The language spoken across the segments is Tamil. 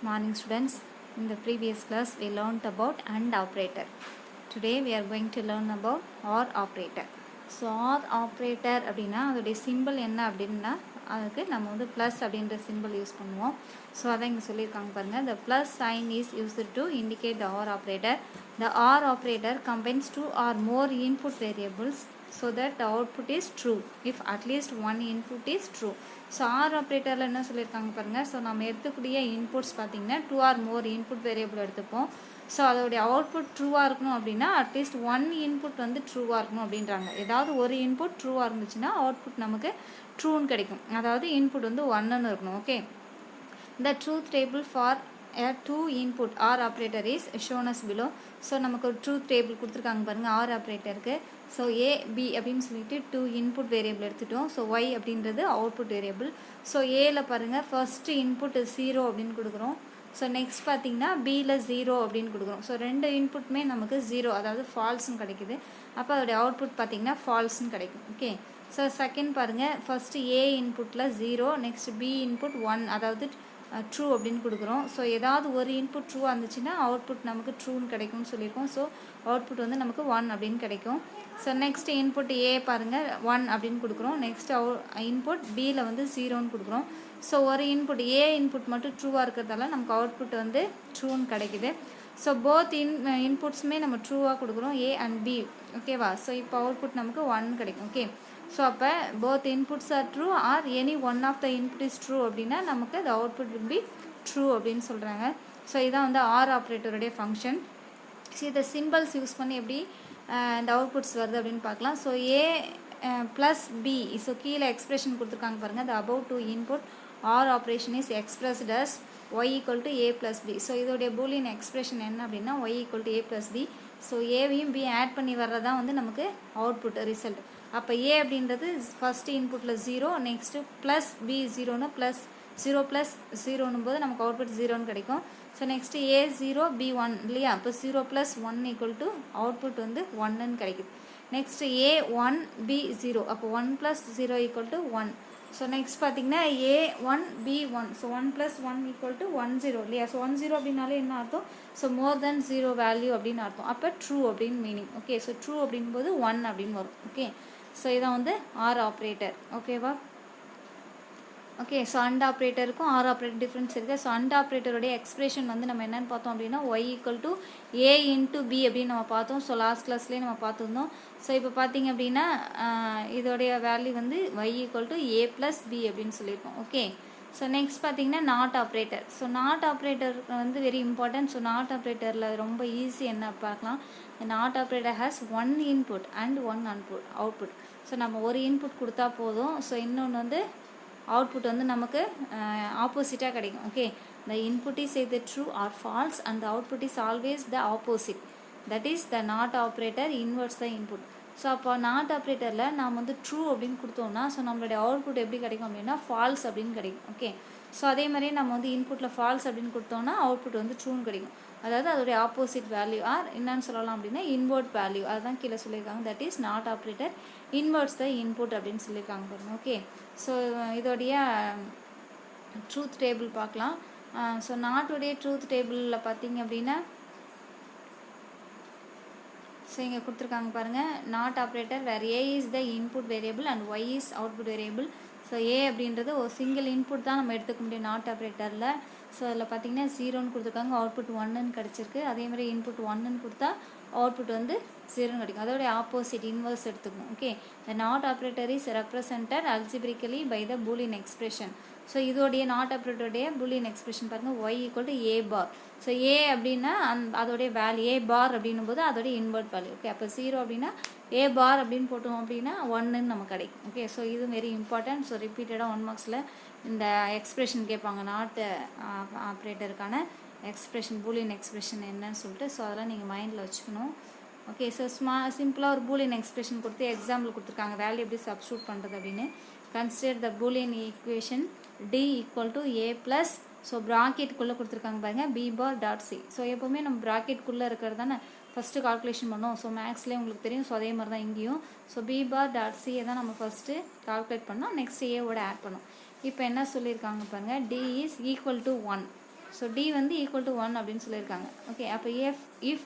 Morning students. In the previous class we learned about AND operator. Today we are going to learn about OR operator. So OR operator அப்படினா அதோட symbol என்ன அப்படினா அதுக்கு நம்ம வந்து plus அப்படிங்கற symbol யூஸ் பண்ணுவோம். So அத இங்க சொல்லிருக்காங்க பாருங்க. The plus sign is used to indicate the OR operator. The OR operator combines two or more input variables so that the output is true if at least one input is true. So OR operatorல என்ன சொல்லிருக்காங்க பாருங்க. So நம்ம எடுத்துக்கூடிய inputs பாத்தீங்கன்னா two or more input variable எடுத்துப்போம். So அதோட output true-ஆ இருக்கணும் அப்படின்னா at least one input வந்து true-ஆ இருக்கணும் அப்படின்றாங்க. ஏதாவது ஒரு input true-ஆ இருந்துச்சுன்னா output நமக்கு true-ன்னு கிடைக்கும். அதாவது input வந்து 1ன்னு இருக்கணும். Okay. The truth table for a two input OR operator is shown as below. So நமக்கு ஒரு truth table கொடுத்திருக்காங்க பாருங்க OR operatorக்கு. So A B அப்படினு சொல்லிட்டு two input variable எடுத்துட்டோம். So Y அப்படின்றது output variable. So A ல பாருங்க first input 0 அப்படினு கொடுக்கிறோம். So next பாத்தீங்கன்னா B ல 0 அப்படினு கொடுக்கிறோம். So ரெண்டு இன்புட்மே நமக்கு 0 அதாவது falseன்னு கிடைக்குது. அப்ப அதோட output பாத்தீங்கன்னா falseன்னு கிடைக்கும். ஓகே. So செகண்ட் பாருங்க first A inputல 0 next B input 1 அதாவது ட்ரூ அப்படின்னு கொடுக்குறோம். ஸோ ஏதாவது ஒரு இன்புட் ட்ரூவாக இருந்துச்சுன்னா அவுட்புட் நமக்கு ட்ரூன்னு கிடைக்கும்னு சொல்லியிருக்கோம். ஸோ அவுட்புட் வந்து நமக்கு 1 அப்படின்னு கிடைக்கும். ஸோ நெக்ஸ்ட் இன்புட் ஏ பாருங்கள் 1 அப்படின்னு கொடுக்குறோம். நெக்ஸ்ட் இன்புட் பியில் வந்து 0ன்னு கொடுக்குறோம். ஸோ ஒரு இன்புட் ஏ இன்புட் மட்டும் ட்ரூவாக இருக்கிறதால நமக்கு அவுட்புட் வந்து ட்ரூன்னு கிடைக்குது. ஸோ போத் இன்புட்ஸுமே நம்ம ட்ரூவாக கொடுக்குறோம் ஏ அண்ட் பி. ஓகேவா? ஸோ இப்போ அவுட்புட் நமக்கு 1 கிடைக்கும். ஓகே. ஸோ அப்போ both inputs are true or any one of the input is true அப்படின்னா நமக்கு the output will be true அப்படின்னு சொல்கிறாங்க. ஸோ இதான் வந்து OR ஆப்ரேட்டருடைய ஃபங்க்ஷன். ஸோ இதை சிம்பிள்ஸ் யூஸ் பண்ணி எப்படி இந்த அவுட்புட்ஸ் வருது அப்படின்னு பார்க்கலாம். ஸோ ஏ ப்ளஸ் பி. ஸோ கீழே எக்ஸ்பிரஷன் கொடுத்துருக்காங்க பாருங்கள். the above two input OR operation is expressed as y equal to a plus b. So இதோடைய பூலியன் எக்ஸ்பிரஷன் என்ன அப்படின்னா y equal to a plus b. So ஏவையும் பி ஆட் பண்ணி வர்றதான் வந்து நமக்கு அவுட்புட் ரிசல்ட். அப்போ ஏ அப்படின்றது ஃபர்ஸ்ட் இன்புட்டில் 0 நெக்ஸ்ட்டு ப்ளஸ் பி 0ன்னு ப்ளஸ் 0 ப்ளஸ் 0ன்னும் போது நமக்கு அவுட்புட் 0ன்னு கிடைக்கும். ஸோ நெக்ஸ்ட்டு ஏ 0 பி 1 இல்லையா? அப்போ 0 ப்ளஸ் 1 ஈக்குவல் டு அவுட்புட் வந்து 1ன்னு கிடைக்குது. நெக்ஸ்ட்டு ஏ 1 பி 0 அப்போ 1 plus 0 equal to 1. So next பார்த்தீங்கன்னா A 1 B 1. So 1 plus 1 equal to 1 0 இல்லையா? ஸோ 1 0 அப்படின்னாலே என்ன அர்த்தம்? ஸோ மோர் தென் 0 வேல்யூ அப்படின்னு அர்த்தம். அப்போ ட்ரூ அப்படின்னு மீனிங். ஓகே. ஸோ ட்ரூ அப்படின் போது 1 அப்படின்னு வரும். ஓகே. ஸோ இதான் வந்து ஆர் ஆப்ரேட்டர். ஓகேவா? ஓகே. ஸோ அண்ட் ஆப்ரேட்டருக்கும் ஆர் ஆப்ரேட்டர் டிஃப்ரென்ஸ் இருக்குது. ஸோ அண்ட் ஆப்ரேட்டருடைய எக்ஸ்பிரஷன் வந்து நம்ம என்னென்னு பார்த்தோம் அப்படின்னா Y equal to A into B அப்படின்னு நம்ம பார்த்தோம். ஸோ லாஸ்ட் கிளாஸ்லேயே நம்ம பார்த்துருந்தோம். ஸோ இப்போ பார்த்தீங்க அப்படின்னா இதோடைய வேல்யூ வந்து Y equal to A plus B அப்படின்னு சொல்லியிருக்கோம். ஓகே. ஸோ நெக்ஸ்ட் பார்த்தீங்கன்னா not operator. So not operator வந்து வெரி இம்பார்ட்டன்ட். ஸோ நாட் ஆப்ரேட்டரில் ரொம்ப ஈஸி என்ன பார்க்கலாம். Not operator has one input and one output. So நம்ம ஒரு இன்புட் கொடுத்தா போதும். ஸோ இன்னொன்று வந்து அவுட்புட் வந்து நமக்கு ஆப்போசிட்டாக கிடைக்கும். Okay. The input is either true or false and the output is always the opposite. That is the NOT operator inverts the input. So அப்போ நாட் ஆப்ரேட்டரில் நாம் வந்து ட்ரூ அப்படின்னு கொடுத்தோம்னா ஸோ நம்மளுடைய அவுட்புட் எப்படி கிடைக்கும் அப்படின்னா ஃபால்ஸ் அப்படின்னு கிடைக்கும். ஓகே. ஸோ அதே மாதிரியே நம்ம வந்து இன்புட்டில் ஃபால்ஸ் அப்படின்னு கொடுத்தோம்னா அவுட்புட் வந்து ட்ரூன்னு கிடைக்கும். அதாவது அதோடைய ஆப்போசிட் வேல்யூ ஆர் என்னன்னு சொல்லலாம் அப்படின்னா இன்வெர்ட் வேல்யூ. அதுதான் கீழே சொல்லியிருக்காங்க. That is NOT operator inverts the input அப்படின்னு சொல்லியிருக்காங்க பாருங்க. ஓகே. ஸோ இதோடைய ட்ரூத் டேபிள் பார்க்கலாம். ஸோ நாட்டுடைய ட்ரூத் டேபிளில் பார்த்தீங்க அப்படின்னா ஸோ இங்கே கொடுத்துருக்காங்க பாருங்கள். NOT operator where A is the input variable and Y is output variable. So A அப்படின்றது ஒரு சிங்கிள் இன்புட் தான் நம்ம எடுத்துக்க முடியும் நாட் ஆப்ரேட்டரில். ஸோ அதில் பார்த்தீங்கன்னா 0ன்னு கொடுத்துருக்காங்க. அவுட்புட் 1ன்னு கிடச்சிருக்கு. அதேமாதிரி இன்புட் 1ன்னு கொடுத்தா அவுட்புட் வந்து 0ன்னு கிடைக்கும். அதோடைய ஆப்போசிட் இன்வர்ஸ் எடுத்துக்கணும். Okay. The NOT operator is represented algebraically by the Boolean expression. So இதோடைய நாட் ஆப்ரேட்டருடைய பூலியன் எக்ஸ்பிரஷன் பாருங்கள். Y equal to A bar. So A அப்படின்னா அதோடைய வேல்யூ ஏ பார் அப்படின்னும் போது அதோடைய இன்வெர்ட் வேல்யூ. ஓகே. அப்போ 0 அப்படின்னா ஏ பார் அப்படின்னு போட்டோம் அப்படின்னா 1ன்னு நமக்கு கிடைக்கும். ஓகே. ஸோ இது வெரி இம்பார்ட்டன்ட். ஸோ ரிப்பீட்டடாக 1 மார்க்ஸில் இந்த எக்ஸ்பிரஷன் கேட்பாங்க. நாட் ஆப்ரேட்டருக்கான எக்ஸ்பிரஷன் பூலியன் எக்ஸ்பிரஷன் என்னன்னு சொல்லிட்டு. ஸோ அதெல்லாம் நீங்கள் மைண்டில் வச்சுக்கணும். ஓகே. ஸோ சிம்பிளாக ஒரு பூலியன் எக்ஸ்பிரஷன் கொடுத்து எக்ஸாம்பிள் கொடுத்துருக்காங்க வேல்யூ எப்படி சப்ஸ்டியூட் பண்ணுறது அப்படின்னு. Consider the Boolean equation D equal to A plus. So ப்ராக்கெட்டுக்குள்ளே கொடுத்துருக்காங்க பாருங்கள் B bar dot C. So எப்போவுமே நம்ம ப்ராக்கெட்டுக்குள்ளே இருக்கிறது தானே ஃபஸ்ட்டு கால்குலேஷன் பண்ணோம். ஸோ மேக்ஸ்லேயே உங்களுக்கு தெரியும். ஸோ அதே மாதிரி தான் இங்கேயும். ஸோ பி பார் டாட் சியை தான் நம்ம ஃபஸ்ட்டு கால்குலேட் பண்ணோம். நெக்ஸ்ட் ஏவோட ஆட் பண்ணோம். இப்போ என்ன சொல்லியிருக்காங்க பாருங்கள். D is equal to 1. So D வந்து ஈக்குவல் டு 1 அப்படின்னு சொல்லியிருக்காங்க. ஓகே, அப்போ if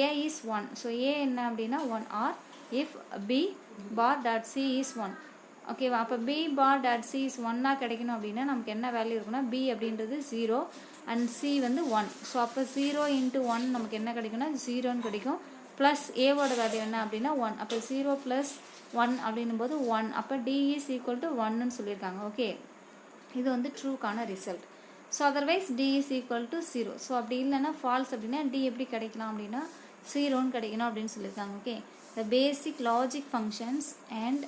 A is 1, so A என்ன அப்படின்னா 1, or if B bar dot C is 1. ஓகேவா, அப்போ B bar dot C is 1 கிடைக்கணும் அப்படின்னா நமக்கு என்ன வேல்யூ இருக்குன்னா பி அப்படின்றது 0 அண்ட் சி வந்து 1. ஸோ அப்போ 0 இன்ட்டு 1 நமக்கு என்ன கிடைக்கும்னா 0ன்னு கிடைக்கும். ப்ளஸ் ஏவோட வேல்யூ என்ன அப்படின்னா 1. அப்போ 0 ப்ளஸ் 1 அப்படின்னும் போது 1. அப்போ டி இஸ் ஈக்குவல் டு 1ன்னு சொல்லியிருக்காங்க. ஓகே, இது வந்து ட்ரூக்கான result. So otherwise D is equal to 0. So அப்படி இல்லைன்னா ஃபால்ஸ் அப்படின்னா டி எப்படி கிடைக்கலாம் அப்படின்னா 0ன்னு கிடைக்கணும் அப்படின்னு சொல்லியிருக்காங்க. Okay, the basic logic functions and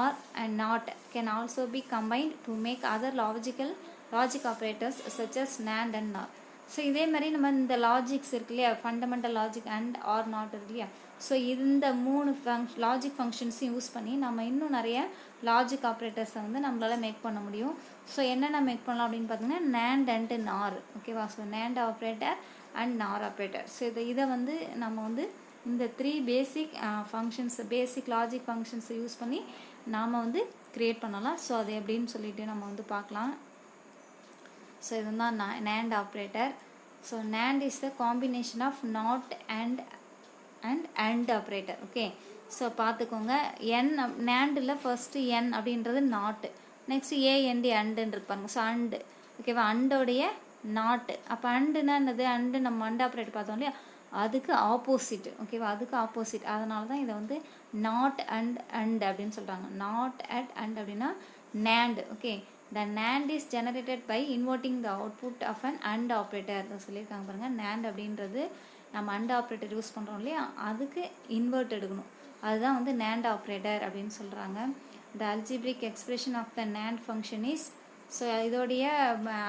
or and not can also be combined to make other logic operators such as NAND and NOR. So இதே மாதிரி நம்ம இந்த லாஜிக்ஸ் இருக்கு இல்லையா, fundamental logic and or not இருக்கு இல்லையா, ஸோ இந்த 3 லாஜிக் ஃபங்க்ஷன்ஸையும் யூஸ் பண்ணி நம்ம இன்னும் நிறைய லாஜிக் ஆப்ரேட்டர்ஸை வந்து நம்மளால் மேக் பண்ண முடியும். ஸோ என்னென்ன மேக் பண்ணலாம் அப்படின்னு பார்த்தீங்கன்னா NAND அண்ட் NOR. ஓகேவா, so NAND operator and NOR operator. So இதை வந்து நம்ம வந்து இந்த 3 பேசிக் ஃபங்க்ஷன்ஸ், பேசிக் லாஜிக் ஃபங்க்ஷன்ஸை யூஸ் பண்ணி நாம் வந்து க்ரியேட் பண்ணலாம். ஸோ அது எப்படின்னு சொல்லிட்டு நம்ம வந்து பார்க்கலாம். ஸோ இதுதான் NAND operator. So NAND is the combination of not and operator. Okay, so பார்த்துக்கோங்க, NANDல ஃபர்ஸ்ட்டு N அப்படின்றது நாட்டு, நெக்ஸ்ட் ஏஎன்டி அண்டுன்னு இருப்பாங்க. ஸோ அண்டு, ஓகேவா, அண்டோடைய நாட்டு. அப்போ அண்டுன்னா என்னது, அண்டு நம்ம அண்ட் ஆப்ரேட்டர் பார்த்தோம் இல்லையா, அதுக்கு ஆப்போசிட். ஓகேவா, அதுக்கு ஆப்போசிட். அதனால தான் இதை வந்து நாட் அண்ட் அப்படின்னு சொல்கிறாங்க. நாட் அண்ட் அப்படின்னா NAND. Okay, the NAND is generated by inverting the output of an AND operator. சொல்லியிருக்காங்க பாருங்கள், NAND அப்படின்றது நம்ம AND ஆப்ரேட்டர் யூஸ் பண்ணுறோம் இல்லையா, அதுக்கு இன்வெர்ட் எடுக்கணும். அதுதான் வந்து NAND ஆப்ரேட்டர் அப்படின்னு சொல்கிறாங்க. the algebraic expression of the NAND function is, so இதோடைய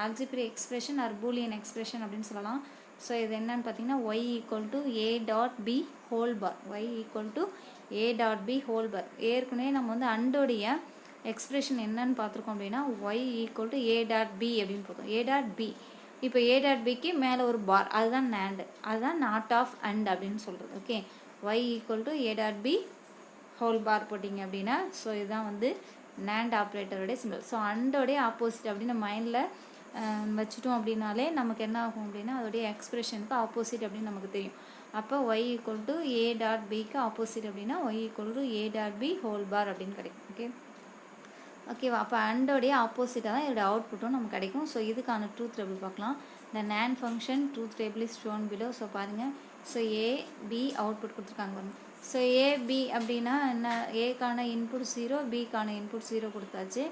algebraic expression or boolean expression அப்படின்னு சொல்லலாம். ஸோ இது என்னன்னு பார்த்தீங்கன்னா y equal to a dot b whole bar, y equal to a dot b whole bar. ஏற்கனவே நம்ம வந்து அண்டோடைய எக்ஸ்பிரஷன் என்னன்னு பார்த்துருக்கோம் அப்படின்னா y equal to a dot b அப்படின்னு போதும், a டாட் b. இப்போ a டாட் பிக்கு மேலே ஒரு பார், அதுதான் NAND, அதுதான் நாட் ஆஃப் அண்ட் அப்படின்னு சொல்கிறது. Okay, y equal to a dot b whole bar போட்டிங்க அப்படின்னா ஸோ இதுதான் வந்து NAND ஆப்ரேட்டருடைய சிம்பிள். ஸோ அண்டோடைய ஆப்போசிட் அப்படின்னு மைண்டில் வச்சுட்டோம் அப்படின்னாலே நமக்கு என்ன ஆகும் அப்படின்னா அதோடைய எக்ஸ்பிரஷனுக்கு ஆப்போசிட் அப்படின்னு நமக்கு தெரியும். அப்போ y equal to a dot பிக்கு ஆப்போசிட் அப்படின்னா y equal to a dot b whole bar அப்படின்னு கிடைக்கும். ஓகே, ஓகேவா, அப்போ அண்டோடைய ஆப்போசிட்டாக தான் இதோட அவுட்புட்டும் நமக்கு கிடைக்கும். ஸோ இதுக்கான ட்ரூத் டேபிள் பார்க்கலாம். இந்த NAND function truth table is shown below. So பாருங்கள், ஸோ ஏ பி அவுட்புட் கொடுத்துருக்காங்க பாருங்கள். ஸோ ஏ பி அப்படின்னா என்ன, ஏக்கான இன்புட் 0, பிக்கான இன்புட் 0 கொடுத்தாச்சு.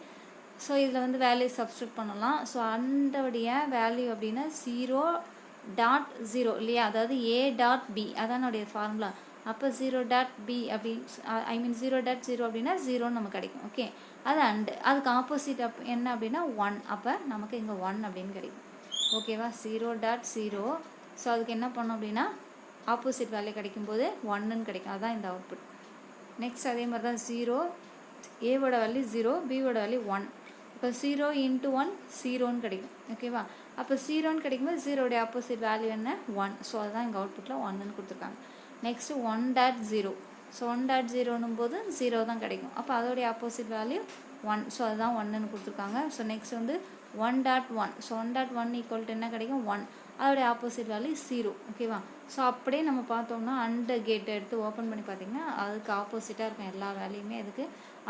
ஸோ இதில் வந்து வேல்யூ சப்ஸ்டியூட் பண்ணலாம். ஸோ அண்டோடைய வேல்யூ அப்படின்னா 0.0 இல்லையா, அதாவது a டாட் b அதானுடைய ஃபார்முலா. அப்போ 0.b அப்படின்னு ஐ மீன் 0.0 அப்படின்னா 0ன்னு நமக்கு கிடைக்கும். ஓகே, அது அண்டு, அதுக்கு ஆப்போசிட் என்ன அப்படின்னா 1. அப்போ நமக்கு இங்கே 1 அப்படின்னு கிடைக்கும். ஓகேவா, 0.0. ஸோ அதுக்கு என்ன பண்ணோம் அப்படின்னா ஆப்போசிட் வேல்யூ கிடைக்கும்போது 1ன்னு கிடைக்கும். அதுதான் இந்த அவுட்புட். நெக்ஸ்ட் அதே மாதிரி தான் 0, ஏவோட வேல்யூ 0, பியோட வேல்யூ 1. இப்போ 0 இன்ட்டு 1 0ன்னு கிடைக்கும். ஓகேவா, அப்போ 0ன்னு கிடைக்கும்போது 0டைய ஆப்போசிட் வேல்யூ என்ன 1. ஸோ அதுதான் இங்கே அவுட்புட்டில் 1ன்னு கொடுத்துருக்காங்க. நெக்ஸ்ட்டு 1.0. ஸோ 1.0ன்னும் போது 0 தான் கிடைக்கும். அப்போ அதோடைய ஆப்போசிட் வேல்யூ 1. ஸோ அதுதான் 1ன்னு கொடுத்துருக்காங்க. ஸோ நெக்ஸ்ட் வந்து 1.1. ஸோ 1.1 ஈக்குவல் டு என்ன கிடைக்கும் 1. அதோடைய ஆப்போசிட் வேல்யூ 0. ஓகேவா, ஸோ அப்படியே நம்ம பார்த்தோம்னா அண்ட் கேட்டை எடுத்து ஓப்பன் பண்ணி பார்த்தீங்கன்னா அதுக்கு ஆப்போசிட்டாக இருக்கும். எல்லா வேல்யூமே அதுக்கு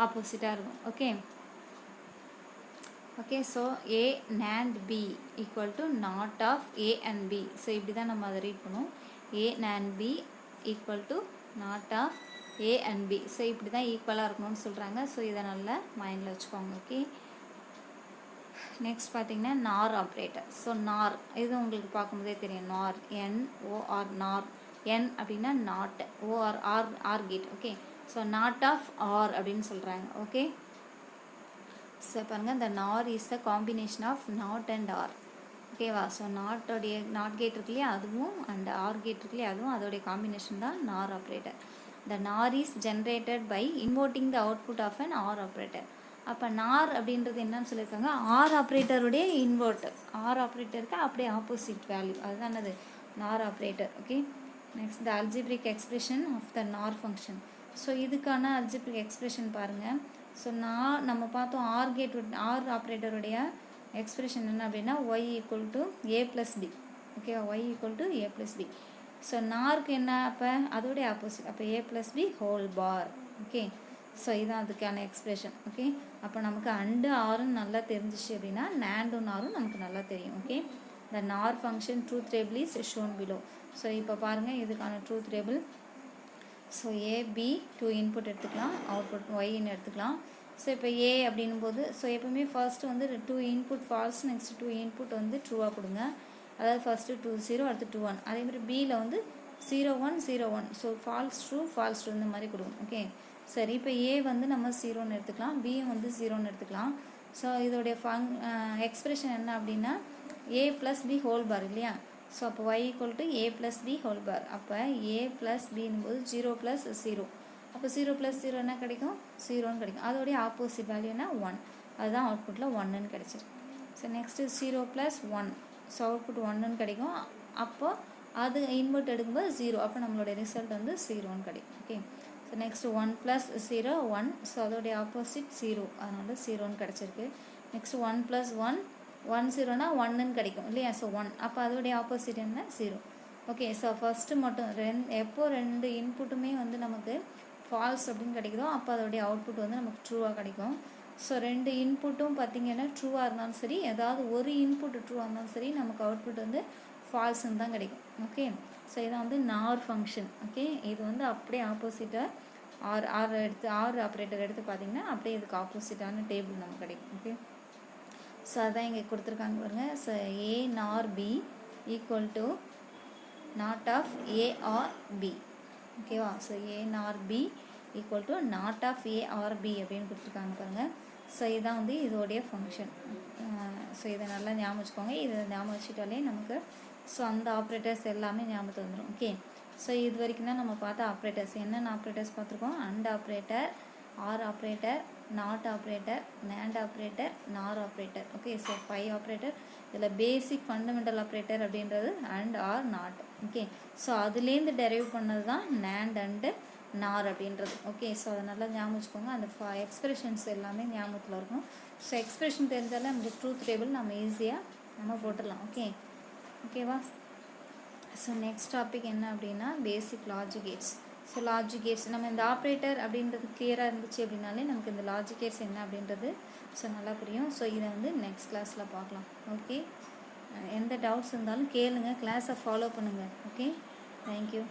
ஆப்போசிட்டாக இருக்கும். Okay, okay, so a NAND b equal to not of a and b. So இப்படி தான் நம்ம அதை ரீட் பண்ணுவோம். a NAND b equal to not of a and b. So இப்படி தான் ஈக்குவலாக இருக்கணும்னு சொல்கிறாங்க. ஸோ இதை நல்லா மைண்டில் வச்சுக்கோங்க. ஓகே, நெக்ஸ்ட் பார்த்தீங்கன்னா NOR ஆப்ரேட்டர். ஸோ NOR இது உங்களுக்கு பார்க்கும்போதே தெரியும். NOR NOR NOR, N அப்படின்னா not, OR or gate. Okay, so not of or அப்படின்னு சொல்கிறாங்க. ஓகே, ஸோ பாருங்கள், இந்த NOR is the combination of not and or. ஓகேவா, ஸோ நாட்டோடைய நாட் கேட் இருக்கு இல்லையா அதுவும், அண்ட் ஆர் கேட் இருக்கு இல்லையா அதுவும், அதோடைய காம்பினேஷன் தான் NOR operator. the NOR is generated by inverting the output of an OR operator. அப்போ NOR அப்படின்றது என்னன்னு சொல்லியிருக்காங்க, ஆர் ஆப்ரேட்டருடைய இன்வெர்ட்டர். ஆர் ஆப்ரேட்டருக்கு அப்படியே ஆப்போசிட் வேல்யூ, அதுதான் அது NOR operator. Okay, next the algebraic expression of the NOR function. So இதுக்கான அல்ஜிப்ரிக் எக்ஸ்பிரஷன் பாருங்கள். ஸோ நம்ம பார்த்தோம் ஆர் ஆப்ரேட்டருடைய எக்ஸ்பிரஷன் என்ன அப்படின்னா Y equal to A plus B. ஓகேவா, Y equal to A plus B. So நார்க்கு என்ன அப்போ அதோடைய ஆப்போசிட், அப்போ A plus B whole bar. Okay, so இதுதான் அதுக்கான எக்ஸ்பிரஷன். ஓகே, அப்போ நமக்கு அண்டு ஆறுன்னு நல்லா தெரிஞ்சிச்சு அப்படின்னா நேண்டும் ஆறும் நமக்கு நல்லா தெரியும். ஓகே, த நார் function truth table is shown below. So இப்போ பாருங்கள் இதுக்கான ட்ரூத் டேபிள். ஸோ ஏ பி 2 இன்புட் எடுத்துக்கலாம், அவுட்புட் ஒய்ன்னு எடுத்துக்கலாம். ஸோ இப்போ ஏ அப்படின்னும் போது ஸோ எப்பவுமே ஃபர்ஸ்ட் வந்து 2 இன்புட் ஃபால்ஸ், நெக்ஸ்ட் 2 இன்புட் வந்து ட்ரூவாக கொடுங்க. அதாவது ஃபஸ்ட்டு 2 0 அடுத்து 2 1. அதே மாதிரி பியில் வந்து 0 1 0 1. ஸோ ஃபால்ஸ் ட்ரூ இந்த மாதிரி கொடுக்கும். ஓகே, சரி இப்போ ஏ வந்து நம்ம 0ன்னு எடுத்துக்கலாம், பியும் வந்து 0ன்னு எடுத்துக்கலாம். ஸோ இதோடைய எக்ஸ்பிரஷன் என்ன அப்படின்னா A plus B whole bar இல்லையா. ஸோ அப்போ Y equal to A plus B whole bar. அப்போ ஏ ப்ளஸ் பின்னும் போது 0 ப்ளஸ் 0. அப்போ 0 ப்ளஸ் 0 என்ன கிடைக்கும், 0ன்னு கிடைக்கும். அதோடைய ஆப்போசிட் வேல்யூ என்ன 1. அதுதான் அவுட்புட்டில் 1ன்னு கிடைச்சிருக்கு. So next 0 plus 1. So output 1ன்னு கிடைக்கும். அப்போ அது இன்வெர்ட் எடுக்கும்போது 0. அப்போ நம்மளுடைய ரிசல்ட் வந்து 0ன்னு கிடைக்கும். Okay, so next 1 plus 0 1. So அதோடைய ஆப்போசிட் 0, அதனால 0ன்னு கிடச்சிருக்கு. நெக்ஸ்ட் 1 ப்ளஸ் 1 1 0னா 1ன்னு கிடைக்கும் இல்லையா. ஸோ 1, அப்போ அதோடைய ஆப்போசிட் என்ன 0. ஓகே, ஸோ ஃபஸ்ட்டு மட்டும் எப்போ 2 இன்புட்டுமே வந்து நமக்கு ஃபால்ஸ் அப்படின்னு கிடைக்குதோ அப்போ அதோடைய அவுட்புட் வந்து நமக்கு ட்ரூவாக கிடைக்கும். ஸோ 2 இன்புட்டும் பார்த்திங்கன்னா ட்ரூவாக இருந்தாலும் சரி, ஏதாவது ஒரு இன்புட் ட்ரூவாக இருந்தாலும் சரி, நமக்கு அவுட்புட் வந்து ஃபால்ஸ்ன்னு தான் கிடைக்கும். ஓகே, ஸோ இதான் வந்து நார் ஃபங்க்ஷன். ஓகே, இது வந்து அப்படியே ஆப்போசிட்டாக ஆர் ஆப்ரேட்டர் எடுத்து பார்த்திங்கன்னா அப்படியே இதுக்கு ஆப்போசிட்டான டேபிள் நமக்கு கிடைக்கும். ஓகே, ஸோ அதான் இங்கே கொடுத்துருக்காங்க பாருங்கள். So A NOR B equal to not of A OR B. ஓகேவா, so A NOR B equal to not of A OR B அப்படின்னு கொடுத்துருக்காங்க பாருங்கள். ஸோ இதுதான் வந்து இதோடைய ஃபங்க்ஷன். ஸோ இதை நல்லா ஞாபகம் வச்சுக்கோங்க. இதை ஞாபகம் வச்சுட்டாலே நமக்கு ஸோ அந்த ஆப்ரேட்டர்ஸ் எல்லாமே ஞாபகத்து வந்துடும். ஓகே, ஸோ இது வரைக்கும் தான் நம்ம பார்த்த ஆப்ரேட்டர்ஸ். என்னென்ன ஆப்ரேட்டர்ஸ் பார்த்துருக்கோம், and operator, or operator, not operator, NAND operator, NOR operator. Okay, so 5 operator. இதில் பேசிக் ஃபண்டமெண்டல் ஆப்ரேட்டர் அப்படின்றது and or not. Okay, so அதுலேருந்து டெரைவ் பண்ணது தான் நேண்ட் அண்டு நார் அப்படின்றது. ஓகே, ஸோ அதை நல்லா ஞாபகம் வச்சுக்கோங்க. அந்த எக்ஸ்பிரஷன்ஸ் எல்லாமே ஞாபகத்தில் இருக்கும். ஸோ எக்ஸ்பிரஷன் தெரிஞ்சாலே நமக்கு ட்ரூத் டேபிள் நம்ம ஈஸியாக நம்ம போட்டுடலாம். ஓகேவா. ஸோ நெக்ஸ்ட் டாபிக் என்ன அப்படின்னா basic logic gates. So logic gates நம்ம இந்த ஆப்ரேட்டர் அப்படின்றது கிளியராக இருந்துச்சு அப்படின்னாலே நமக்கு இந்த லாஜிக் கேட்ஸ் என்ன அப்படின்றது ஸோ நல்லா புரியும். ஸோ இதை வந்து நெக்ஸ்ட் கிளாஸில் பார்க்கலாம். ஓகே, எந்த டவுட்ஸ் இருந்தாலும் கேளுங்க, கிளாஸை ஃபாலோ பண்ணுங்கள். Okay, thank you.